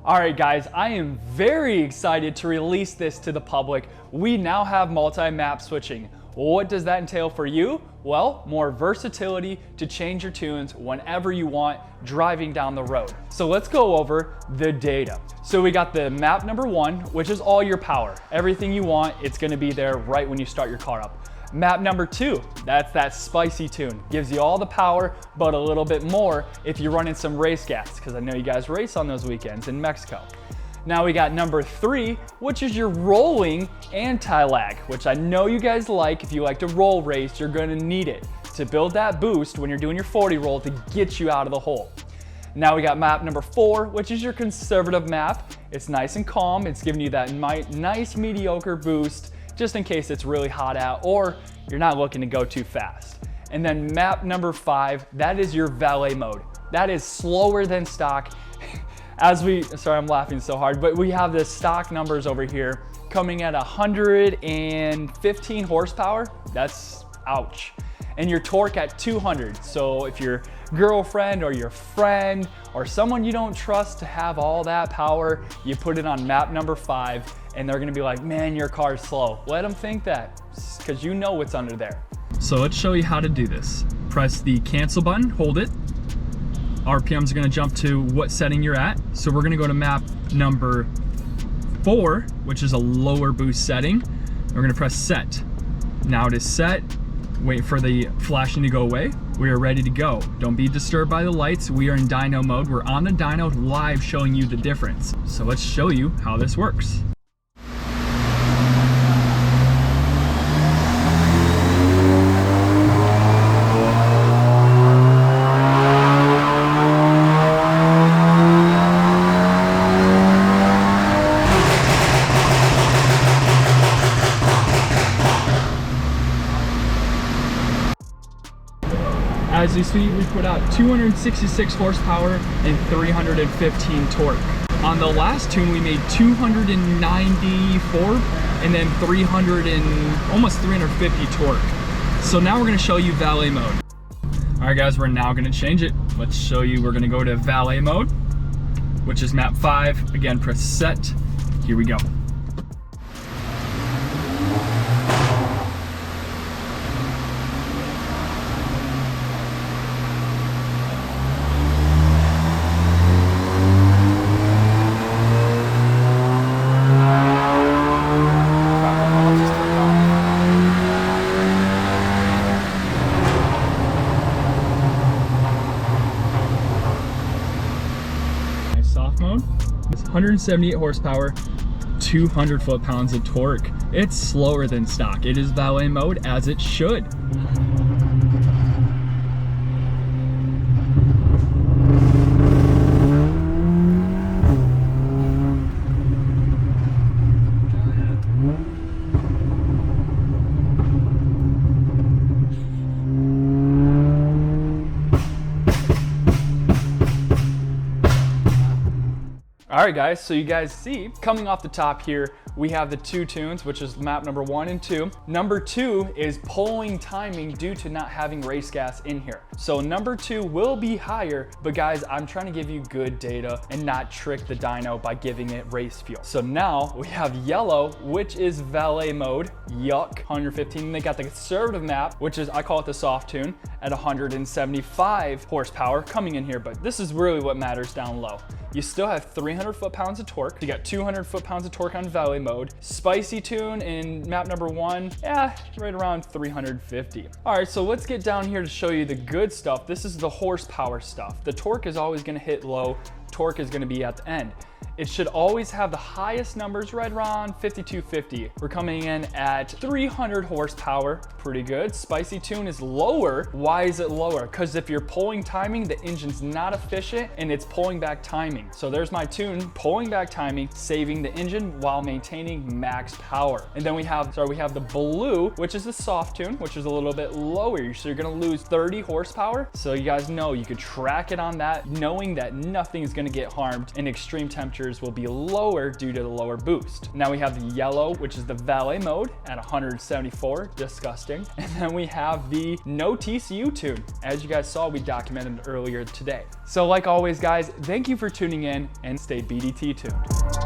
All right, guys, I am very excited to release this to the public. We now have multi-map switching. What does that entail for you? Well, more versatility to change your tunes whenever you want driving down the road. So let's go over the data. So we got the map number 1, which is all your power. Everything you want, it's gonna be there right when you start your car up. Map number 2, that's that spicy tune. Gives you all the power, but a little bit more if you're running some race gas, because I know you guys race on those weekends in Mexico. Now we got number 3, which is your rolling anti-lag, which I know you guys like. If you like to roll race, you're gonna need it to build that boost when you're doing your 40 roll to get you out of the hole. Now we got map number 4, which is your conservative map. It's nice and calm. It's giving you that nice mediocre boost just in case it's really hot out or you're not looking to go too fast. And then map number 5, that is your valet mode. That is slower than stock. Sorry, I'm laughing so hard, but we have the stock numbers over here coming at 115 horsepower. That's ouch. And your torque at 200. So if your girlfriend or your friend or someone you don't trust to have all that power, you put it on map number 5 and they're gonna be like, man, your car's slow. Let them think that, because you know what's under there. So let's show you how to do this. Press the cancel button, hold it. RPMs are gonna jump to what setting you're at. So we're gonna go to map number 4, which is a lower boost setting. We're gonna press set. Now it is set. Wait for the flashing to go away. We are ready to go. Don't be disturbed by the lights. We are in dyno mode. We're on the dyno live showing you the difference. So let's show you how this works. As you see, we put out 266 horsepower and 315 torque. On the last tune, we made 294 and then almost 350 torque. So now we're gonna show you valet mode. All right, guys, we're now gonna change it. Let's show you, we're gonna go to valet mode, which is map 5. Again, press set. Here we go. Soft mode. It's 178 horsepower, 200 foot-pounds of torque. It's slower than stock. It is valet mode as it should. All right, guys, so you guys see, coming off the top here, we have the 2 tunes, which is map number 1 and 2. Number 2 is pulling timing due to not having race gas in here. So number 2 will be higher, but guys, I'm trying to give you good data and not trick the dyno by giving it race fuel. So now we have yellow, which is valet mode, yuck, 115. And they got the conservative map, which is, I call it the soft tune, at 175 horsepower coming in here, but this is really what matters down low. You still have 300 foot-pounds of torque. You got 200 foot-pounds of torque on valet mode. Spicy tune in map number 1, yeah, right around 350. All right, so let's get down here to show you the good stuff. This is the horsepower stuff. The torque is always gonna hit low. Torque is gonna be at the end. It should always have the highest numbers right around 5250. We're coming in at 300 horsepower, pretty good. Spicy tune is lower. Why is it lower? Because if you're pulling timing, the engine's not efficient and it's pulling back timing. So there's my tune, pulling back timing, saving the engine while maintaining max power. And then we have the blue, which is the soft tune, which is a little bit lower. So you're gonna lose 30 horsepower. So you guys know you could track it on that, knowing that nothing is gonna get harmed in extreme temperature temperatures will be lower due to the lower boost. Now we have the yellow, which is the Valet mode at 174, disgusting. And then we have the no TCU tune. As you guys saw, we documented earlier today. So like always guys, thank you for tuning in and stay BDT tuned.